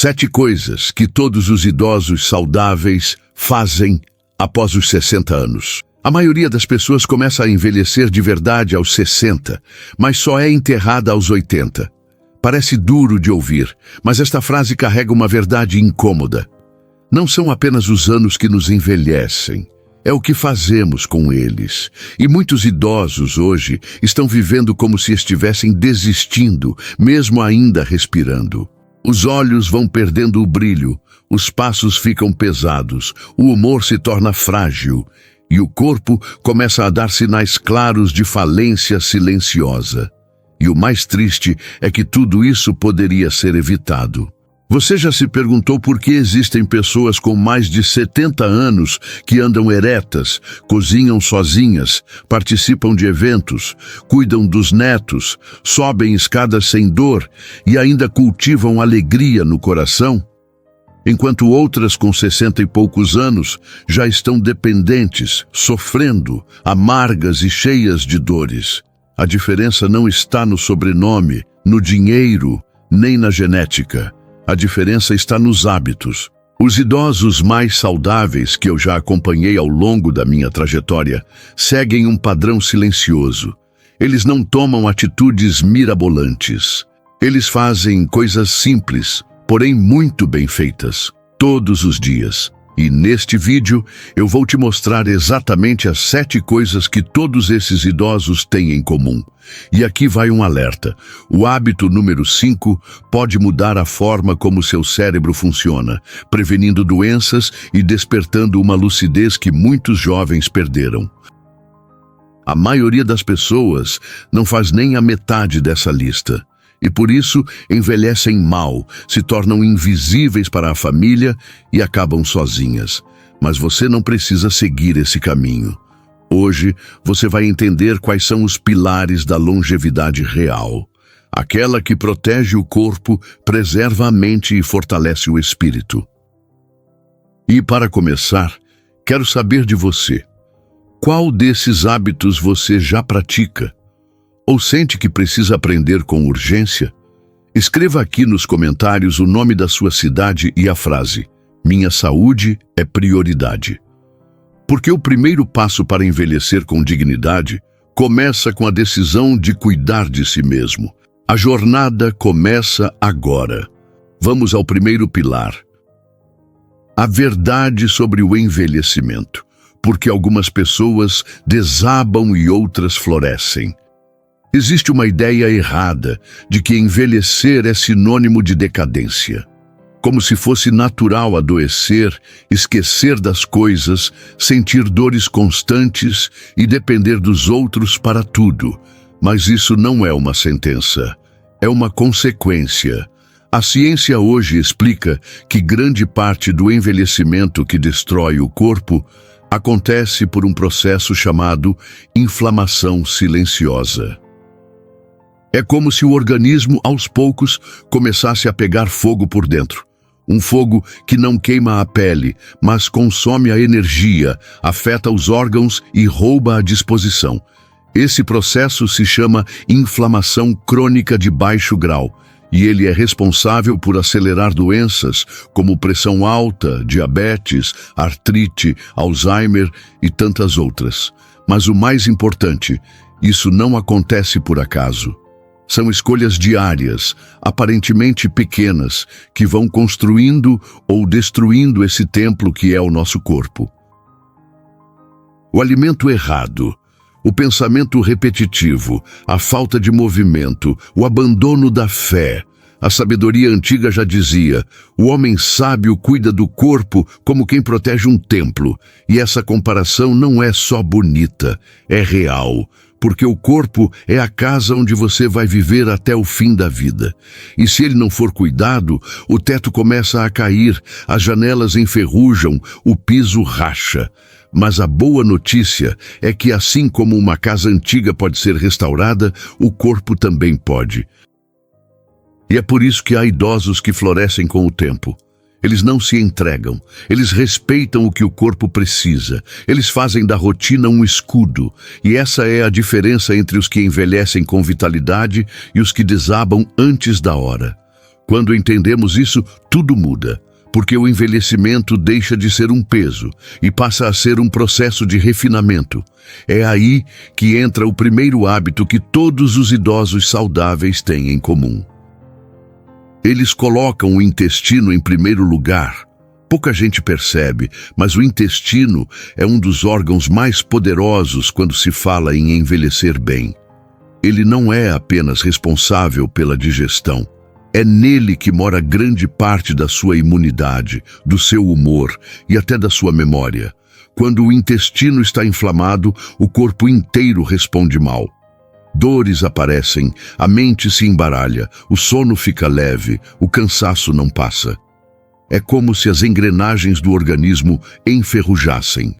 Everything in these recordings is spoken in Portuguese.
7 coisas que todos os idosos saudáveis fazem após os 60 anos. A maioria das pessoas começa a envelhecer de verdade aos 60, mas só é enterrada aos 80. Parece duro de ouvir, mas esta frase carrega uma verdade incômoda. Não são apenas os anos que nos envelhecem, é o que fazemos com eles. E muitos idosos hoje estão vivendo como se estivessem desistindo, mesmo ainda respirando. Os olhos vão perdendo o brilho, os passos ficam pesados, o humor se torna frágil e o corpo começa a dar sinais claros de falência silenciosa. E o mais triste é que tudo isso poderia ser evitado. Você já se perguntou por que existem pessoas com mais de 70 anos que andam eretas, cozinham sozinhas, participam de eventos, cuidam dos netos, sobem escadas sem dor e ainda cultivam alegria no coração? Enquanto outras com 60 e poucos anos já estão dependentes, sofrendo, amargas e cheias de dores. A diferença não está no sobrenome, no dinheiro, nem na genética. A diferença está nos hábitos. Os idosos mais saudáveis que eu já acompanhei ao longo da minha trajetória seguem um padrão silencioso. Eles não tomam atitudes mirabolantes. Eles fazem coisas simples, porém muito bem feitas, todos os dias. E neste vídeo eu vou te mostrar exatamente as 7 coisas que todos esses idosos têm em comum. E aqui vai um alerta. O hábito número 5 pode mudar a forma como seu cérebro funciona, prevenindo doenças e despertando uma lucidez que muitos jovens perderam. A maioria das pessoas não faz nem a metade dessa lista. E por isso envelhecem mal, se tornam invisíveis para a família e acabam sozinhas. Mas você não precisa seguir esse caminho. Hoje você vai entender quais são os pilares da longevidade real. Aquela que protege o corpo, preserva a mente e fortalece o espírito. E para começar, quero saber de você. Qual desses hábitos você já pratica? Ou sente que precisa aprender com urgência? Escreva aqui nos comentários o nome da sua cidade e a frase: "Minha saúde é prioridade". Porque o primeiro passo para envelhecer com dignidade começa com a decisão de cuidar de si mesmo. A jornada começa agora. Vamos ao primeiro pilar. A verdade sobre o envelhecimento. Porque algumas pessoas desabam e outras florescem. Existe uma ideia errada de que envelhecer é sinônimo de decadência. Como se fosse natural adoecer, esquecer das coisas, sentir dores constantes e depender dos outros para tudo. Mas isso não é uma sentença, é uma consequência. A ciência hoje explica que grande parte do envelhecimento que destrói o corpo acontece por um processo chamado inflamação silenciosa. É como se o organismo, aos poucos, começasse a pegar fogo por dentro. Um fogo que não queima a pele, mas consome a energia, afeta os órgãos e rouba a disposição. Esse processo se chama inflamação crônica de baixo grau, e ele é responsável por acelerar doenças como pressão alta, diabetes, artrite, Alzheimer e tantas outras. Mas o mais importante, isso não acontece por acaso. São escolhas diárias, aparentemente pequenas, que vão construindo ou destruindo esse templo que é o nosso corpo. O alimento errado, o pensamento repetitivo, a falta de movimento, o abandono da fé. A sabedoria antiga já dizia: o homem sábio cuida do corpo como quem protege um templo. E essa comparação não é só bonita, é real. Porque o corpo é a casa onde você vai viver até o fim da vida. E se ele não for cuidado, o teto começa a cair, as janelas enferrujam, o piso racha. Mas a boa notícia é que assim como uma casa antiga pode ser restaurada, o corpo também pode. E é por isso que há idosos que florescem com o tempo. Eles não se entregam, eles respeitam o que o corpo precisa, eles fazem da rotina um escudo, e essa é a diferença entre os que envelhecem com vitalidade e os que desabam antes da hora. Quando entendemos isso, tudo muda, porque o envelhecimento deixa de ser um peso e passa a ser um processo de refinamento. É aí que entra o primeiro hábito que todos os idosos saudáveis têm em comum. Eles colocam o intestino em primeiro lugar. Pouca gente percebe, mas o intestino é um dos órgãos mais poderosos quando se fala em envelhecer bem. Ele não é apenas responsável pela digestão. É nele que mora grande parte da sua imunidade, do seu humor e até da sua memória. Quando o intestino está inflamado, o corpo inteiro responde mal. Dores aparecem, a mente se embaralha, o sono fica leve, o cansaço não passa. É como se as engrenagens do organismo enferrujassem.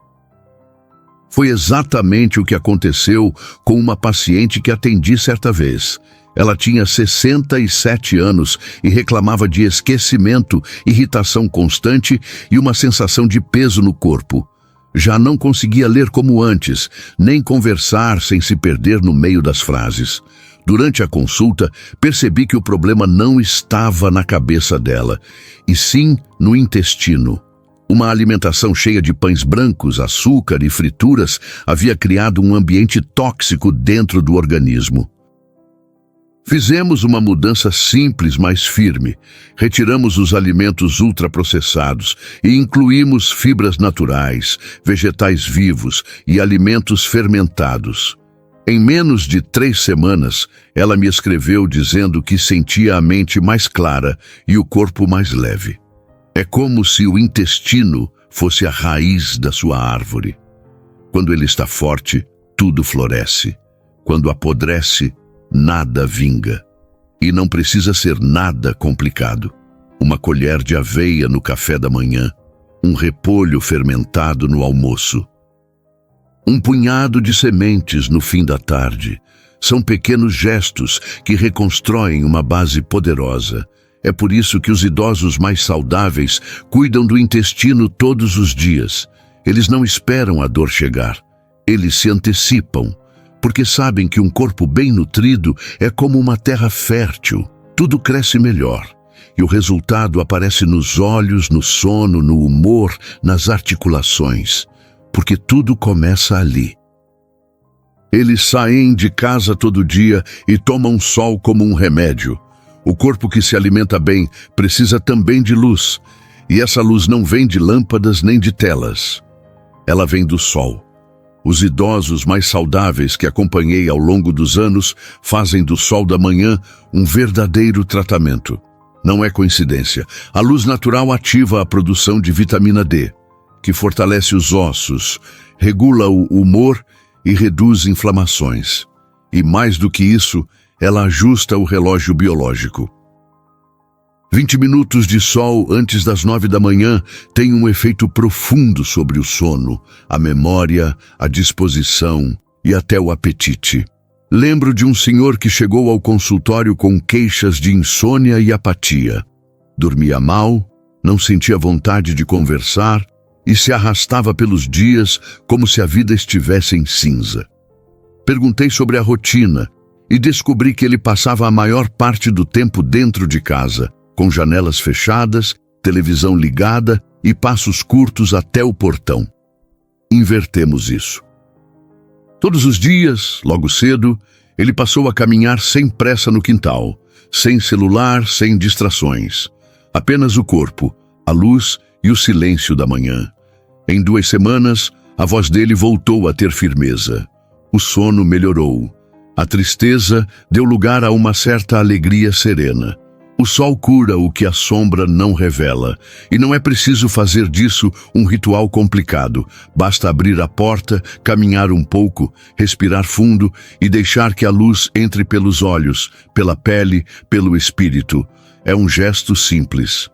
Foi exatamente o que aconteceu com uma paciente que atendi certa vez. Ela tinha 67 anos e reclamava de esquecimento, irritação constante e uma sensação de peso no corpo. Já não conseguia ler como antes, nem conversar sem se perder no meio das frases. Durante a consulta, percebi que o problema não estava na cabeça dela, e sim no intestino. Uma alimentação cheia de pães brancos, açúcar e frituras havia criado um ambiente tóxico dentro do organismo. Fizemos uma mudança simples, mas firme. Retiramos os alimentos ultraprocessados e incluímos fibras naturais, vegetais vivos e alimentos fermentados. Em menos de 3 semanas, ela me escreveu dizendo que sentia a mente mais clara e o corpo mais leve. É como se o intestino fosse a raiz da sua árvore. Quando ele está forte, tudo floresce. Quando apodrece, nada vinga. E não precisa ser nada complicado. Uma colher de aveia no café da manhã, um repolho fermentado no almoço, um punhado de sementes no fim da tarde. São pequenos gestos que reconstroem uma base poderosa. É por isso que os idosos mais saudáveis cuidam do intestino todos os dias. Eles não esperam a dor chegar. Eles se antecipam, porque sabem que um corpo bem nutrido é como uma terra fértil. Tudo cresce melhor. E o resultado aparece nos olhos, no sono, no humor, nas articulações. Porque tudo começa ali. Eles saem de casa todo dia e tomam sol como um remédio. O corpo que se alimenta bem precisa também de luz. E essa luz não vem de lâmpadas nem de telas. Ela vem do sol. Os idosos mais saudáveis que acompanhei ao longo dos anos fazem do sol da manhã um verdadeiro tratamento. Não é coincidência. A luz natural ativa a produção de vitamina D, que fortalece os ossos, regula o humor e reduz inflamações. E mais do que isso, ela ajusta o relógio biológico. 20 minutos de sol antes das 9 da manhã têm um efeito profundo sobre o sono, a memória, a disposição e até o apetite. Lembro de um senhor que chegou ao consultório com queixas de insônia e apatia. Dormia mal, não sentia vontade de conversar e se arrastava pelos dias como se a vida estivesse em cinza. Perguntei sobre a rotina e descobri que ele passava a maior parte do tempo dentro de casa, com janelas fechadas, televisão ligada e passos curtos até o portão. Invertemos isso. Todos os dias, logo cedo, ele passou a caminhar sem pressa no quintal, sem celular, sem distrações. Apenas o corpo, a luz e o silêncio da manhã. Em 2 semanas, a voz dele voltou a ter firmeza. O sono melhorou. A tristeza deu lugar a uma certa alegria serena. O sol cura o que a sombra não revela, e não é preciso fazer disso um ritual complicado. Basta abrir a porta, caminhar um pouco, respirar fundo e deixar que a luz entre pelos olhos, pela pele, pelo espírito. É um gesto simples.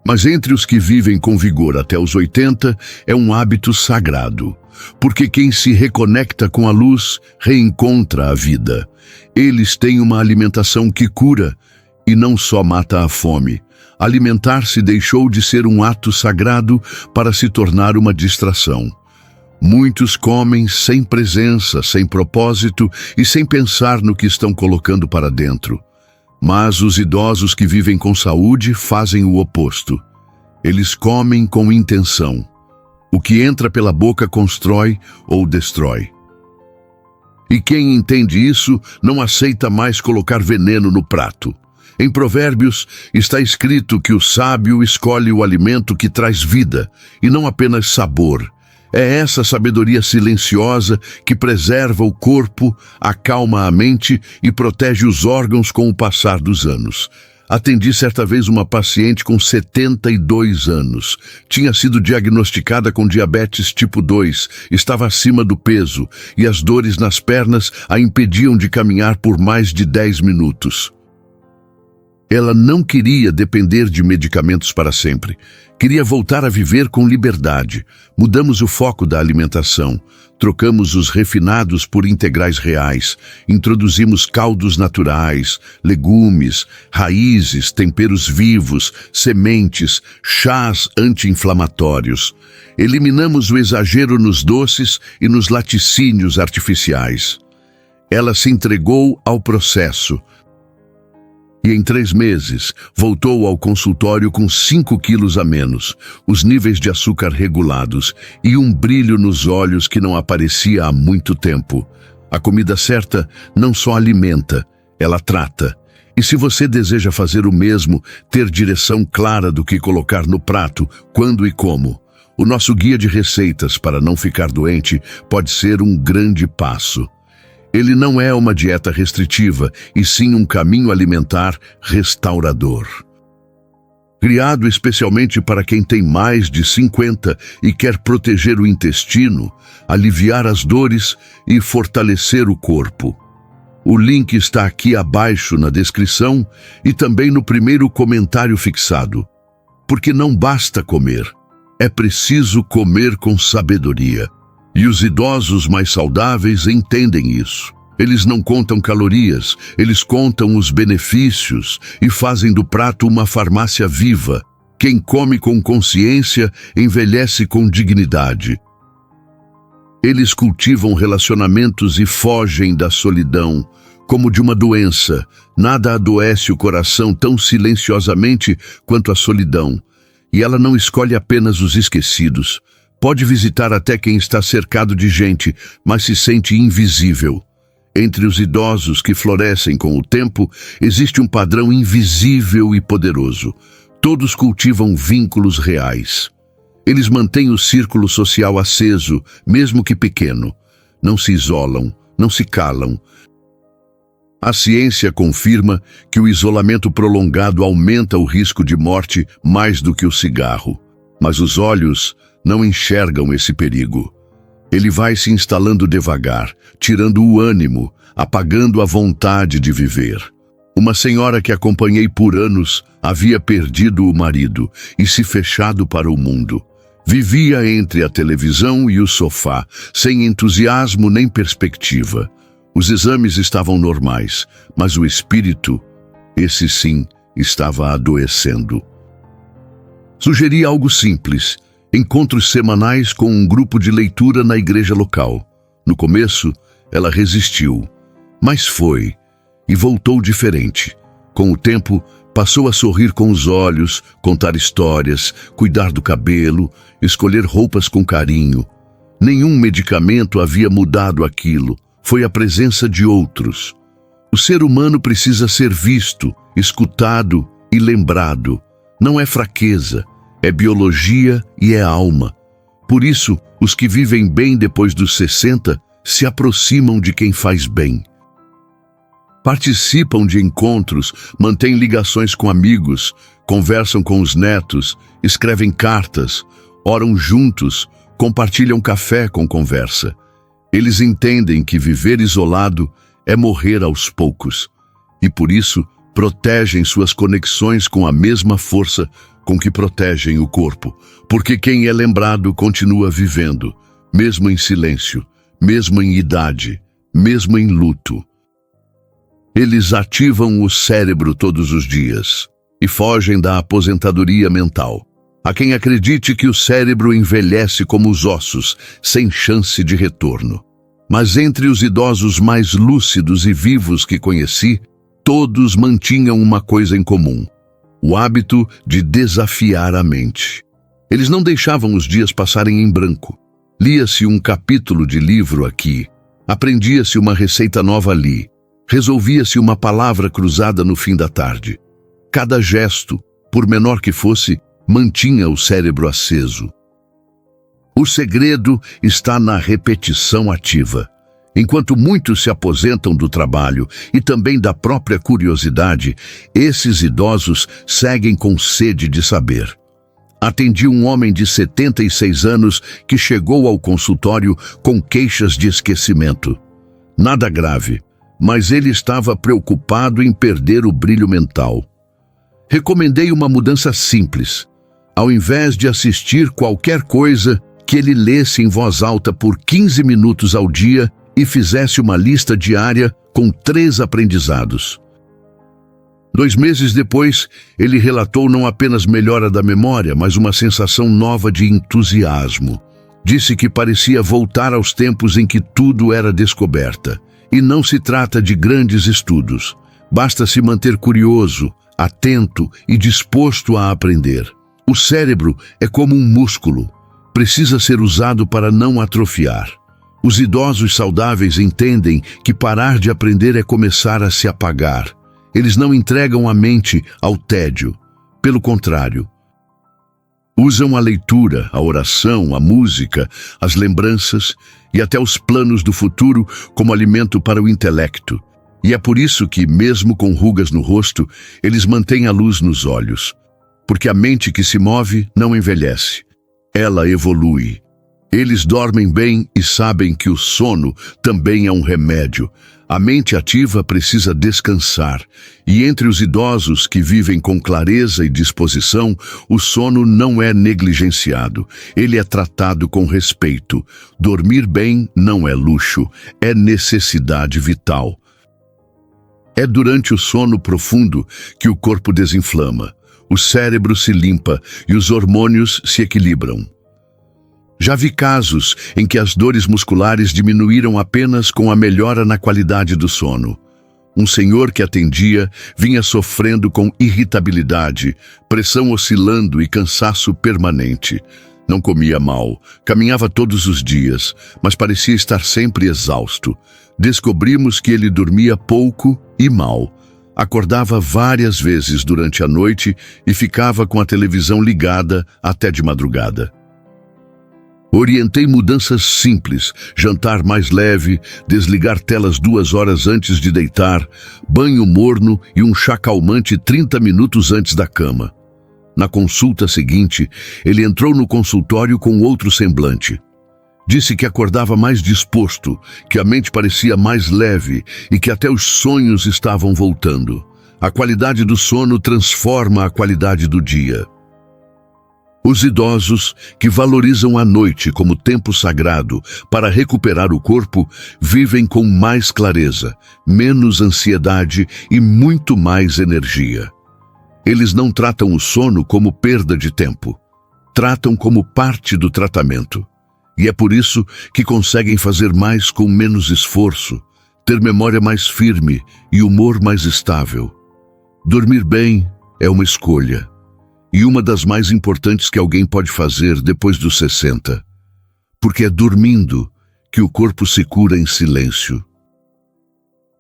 Mas entre os que vivem com vigor até os 80, é um hábito sagrado. Porque quem se reconecta com a luz, reencontra a vida. Eles têm uma alimentação que cura, e não só mata a fome. Alimentar-se deixou de ser um ato sagrado para se tornar uma distração. Muitos comem sem presença, sem propósito e sem pensar no que estão colocando para dentro. Mas os idosos que vivem com saúde fazem o oposto. Eles comem com intenção. O que entra pela boca constrói ou destrói. E quem entende isso não aceita mais colocar veneno no prato. Em Provérbios está escrito que o sábio escolhe o alimento que traz vida, e não apenas sabor. É essa sabedoria silenciosa que preserva o corpo, acalma a mente e protege os órgãos com o passar dos anos. Atendi certa vez uma paciente com 72 anos. Tinha sido diagnosticada com diabetes tipo 2, estava acima do peso e as dores nas pernas a impediam de caminhar por mais de 10 minutos. Ela não queria depender de medicamentos para sempre. Queria voltar a viver com liberdade. Mudamos o foco da alimentação. Trocamos os refinados por integrais reais. Introduzimos caldos naturais, legumes, raízes, temperos vivos, sementes, chás anti-inflamatórios. Eliminamos o exagero nos doces e nos laticínios artificiais. Ela se entregou ao processo. E em 3 meses, voltou ao consultório com 5 quilos a menos, os níveis de açúcar regulados e um brilho nos olhos que não aparecia há muito tempo. A comida certa não só alimenta, ela trata. E se você deseja fazer o mesmo, ter direção clara do que colocar no prato, quando e como, o nosso guia de receitas para não ficar doente pode ser um grande passo. Ele não é uma dieta restritiva, e sim um caminho alimentar restaurador. Criado especialmente para quem tem mais de 50 e quer proteger o intestino, aliviar as dores e fortalecer o corpo. O link está aqui abaixo na descrição e também no primeiro comentário fixado. Porque não basta comer, é preciso comer com sabedoria. E os idosos mais saudáveis entendem isso. Eles não contam calorias, eles contam os benefícios e fazem do prato uma farmácia viva. Quem come com consciência envelhece com dignidade. Eles cultivam relacionamentos e fogem da solidão, como de uma doença. Nada adoece o coração tão silenciosamente quanto a solidão. E ela não escolhe apenas os esquecidos. Pode visitar até quem está cercado de gente, mas se sente invisível. Entre os idosos que florescem com o tempo, existe um padrão invisível e poderoso. Todos cultivam vínculos reais. Eles mantêm o círculo social aceso, mesmo que pequeno. Não se isolam, não se calam. A ciência confirma que o isolamento prolongado aumenta o risco de morte mais do que o cigarro. Mas os olhos não enxergam esse perigo. Ele vai se instalando devagar, tirando o ânimo, apagando a vontade de viver. Uma senhora que acompanhei por anos havia perdido o marido e se fechado para o mundo. Vivia entre a televisão e o sofá, sem entusiasmo nem perspectiva. Os exames estavam normais, mas o espírito, esse sim, estava adoecendo. Sugeri algo simples: encontros semanais com um grupo de leitura na igreja local. No começo, ela resistiu, mas foi, e voltou diferente. Com o tempo, passou a sorrir com os olhos, contar histórias, cuidar do cabelo, escolher roupas com carinho. Nenhum medicamento havia mudado aquilo, foi a presença de outros. O ser humano precisa ser visto, escutado e lembrado. Não é fraqueza, é biologia e é alma. Por isso, os que vivem bem depois dos 60 se aproximam de quem faz bem. Participam de encontros, mantêm ligações com amigos, conversam com os netos, escrevem cartas, oram juntos, compartilham café com conversa. Eles entendem que viver isolado é morrer aos poucos, e por isso protegem suas conexões com a mesma força com que protegem o corpo, porque quem é lembrado continua vivendo, mesmo em silêncio, mesmo em idade, mesmo em luto. Eles ativam o cérebro todos os dias e fogem da aposentadoria mental. Há quem acredite que o cérebro envelhece como os ossos, sem chance de retorno. Mas entre os idosos mais lúcidos e vivos que conheci, Todos mantinham uma coisa em comum: o hábito de desafiar a mente. Eles não deixavam os dias passarem em branco. Lia-se um capítulo de livro aqui, aprendia-se uma receita nova ali, resolvia-se uma palavra cruzada no fim da tarde. Cada gesto, por menor que fosse, mantinha o cérebro aceso. O segredo está na repetição ativa. Enquanto muitos se aposentam do trabalho e também da própria curiosidade, esses idosos seguem com sede de saber. Atendi um homem de 76 anos que chegou ao consultório com queixas de esquecimento. Nada grave, mas ele estava preocupado em perder o brilho mental. Recomendei uma mudança simples. Ao invés de assistir qualquer coisa, que ele lesse em voz alta por 15 minutos ao dia e fizesse uma lista diária com 3 aprendizados. 2 meses depois, ele relatou não apenas melhora da memória, mas uma sensação nova de entusiasmo. Disse que parecia voltar aos tempos em que tudo era descoberta. E não se trata de grandes estudos. Basta se manter curioso, atento e disposto a aprender. O cérebro é como um músculo. Precisa ser usado para não atrofiar. Os idosos saudáveis entendem que parar de aprender é começar a se apagar. Eles não entregam a mente ao tédio. Pelo contrário, usam a leitura, a oração, a música, as lembranças e até os planos do futuro como alimento para o intelecto. E é por isso que, mesmo com rugas no rosto, eles mantêm a luz nos olhos. Porque a mente que se move não envelhece. Ela evolui. Eles dormem bem e sabem que o sono também é um remédio. A mente ativa precisa descansar. E entre os idosos que vivem com clareza e disposição, o sono não é negligenciado. Ele é tratado com respeito. Dormir bem não é luxo, é necessidade vital. É durante o sono profundo que o corpo desinflama, o cérebro se limpa e os hormônios se equilibram. Já vi casos em que as dores musculares diminuíram apenas com a melhora na qualidade do sono. Um senhor que atendia vinha sofrendo com irritabilidade, pressão oscilando e cansaço permanente. Não comia mal, caminhava todos os dias, mas parecia estar sempre exausto. Descobrimos que ele dormia pouco e mal. Acordava várias vezes durante a noite e ficava com a televisão ligada até de madrugada. Orientei mudanças simples: jantar mais leve, desligar telas 2 horas antes de deitar, banho morno e um chá calmante 30 minutos antes da cama. Na consulta seguinte, ele entrou no consultório com outro semblante. Disse que acordava mais disposto, que a mente parecia mais leve e que até os sonhos estavam voltando. A qualidade do sono transforma a qualidade do dia. Os idosos, que valorizam a noite como tempo sagrado para recuperar o corpo, vivem com mais clareza, menos ansiedade e muito mais energia. Eles não tratam o sono como perda de tempo. Tratam como parte do tratamento. E é por isso que conseguem fazer mais com menos esforço, ter memória mais firme e humor mais estável. Dormir bem é uma escolha. E uma das mais importantes que alguém pode fazer depois dos 60. Porque é dormindo que o corpo se cura em silêncio.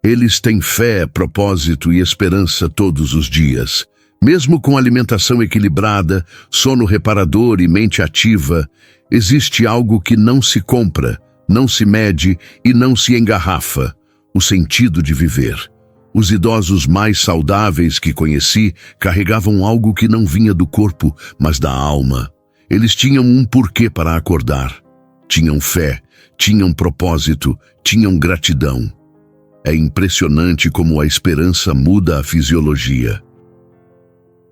Eles têm fé, propósito e esperança todos os dias. Mesmo com alimentação equilibrada, sono reparador e mente ativa, existe algo que não se compra, não se mede e não se engarrafa: o sentido de viver. Os idosos mais saudáveis que conheci carregavam algo que não vinha do corpo, mas da alma. Eles tinham um porquê para acordar. Tinham fé, tinham propósito, tinham gratidão. É impressionante como a esperança muda a fisiologia.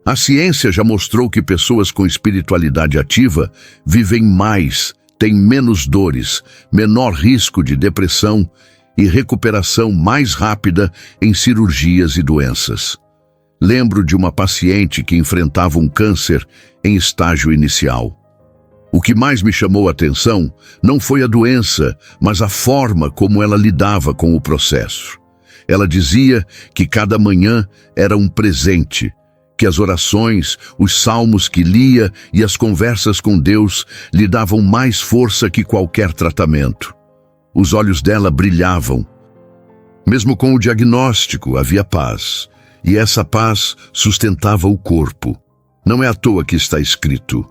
A ciência já mostrou que pessoas com espiritualidade ativa vivem mais, têm menos dores, menor risco de depressão e recuperação mais rápida em cirurgias e doenças. Lembro de uma paciente que enfrentava um câncer em estágio inicial. O que mais me chamou a atenção não foi a doença, mas a forma como ela lidava com o processo. Ela dizia que cada manhã era um presente, que as orações, os salmos que lia e as conversas com Deus lhe davam mais força que qualquer tratamento. Os olhos dela brilhavam. Mesmo com o diagnóstico, havia paz, e essa paz sustentava o corpo. Não é à toa que está escrito: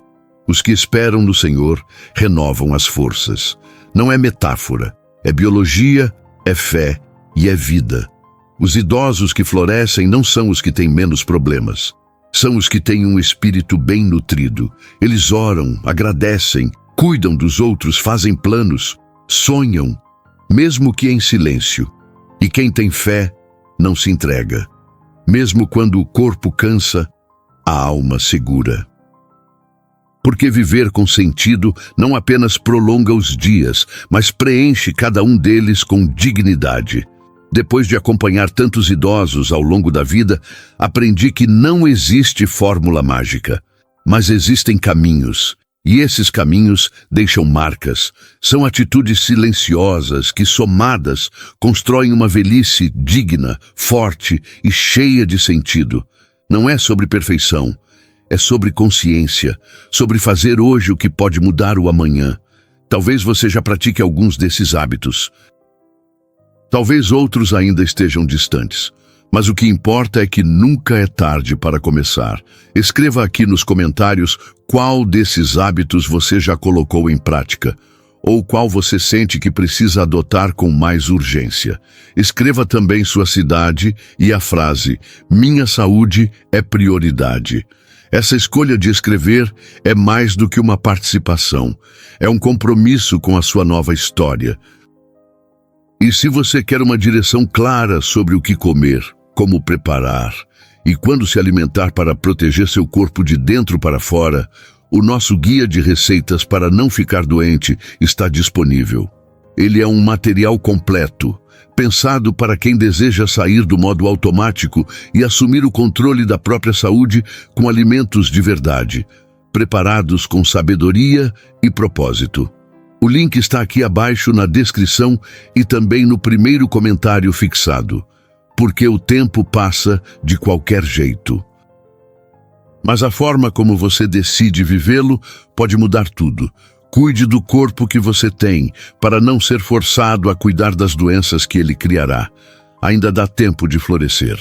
os que esperam no Senhor renovam as forças. Não é metáfora, é biologia, é fé e é vida. Os idosos que florescem não são os que têm menos problemas. São os que têm um espírito bem nutrido. Eles oram, agradecem, cuidam dos outros, fazem planos, sonham, mesmo que em silêncio. E quem tem fé não se entrega. Mesmo quando o corpo cansa, a alma segura. Porque viver com sentido não apenas prolonga os dias, mas preenche cada um deles com dignidade. Depois de acompanhar tantos idosos ao longo da vida, aprendi que não existe fórmula mágica, mas existem caminhos. E esses caminhos deixam marcas. São atitudes silenciosas que, somadas, constroem uma velhice digna, forte e cheia de sentido. Não é sobre perfeição, é sobre consciência, sobre fazer hoje o que pode mudar o amanhã. Talvez você já pratique alguns desses hábitos. Talvez outros ainda estejam distantes. Mas o que importa é que nunca é tarde para começar. Escreva aqui nos comentários qual desses hábitos você já colocou em prática, ou qual você sente que precisa adotar com mais urgência. Escreva também sua cidade e a frase: minha saúde é prioridade. Essa escolha de escrever é mais do que uma participação. É um compromisso com a sua nova história. E se você quer uma direção clara sobre o que comer, como preparar e quando se alimentar para proteger seu corpo de dentro para fora, o nosso guia de receitas para não ficar doente está disponível. Ele é um material completo, pensado para quem deseja sair do modo automático e assumir o controle da própria saúde com alimentos de verdade, preparados com sabedoria e propósito. O link está aqui abaixo na descrição e também no primeiro comentário fixado. Porque o tempo passa de qualquer jeito. Mas a forma como você decide vivê-lo pode mudar tudo. Cuide do corpo que você tem, para não ser forçado a cuidar das doenças que ele criará. Ainda dá tempo de florescer.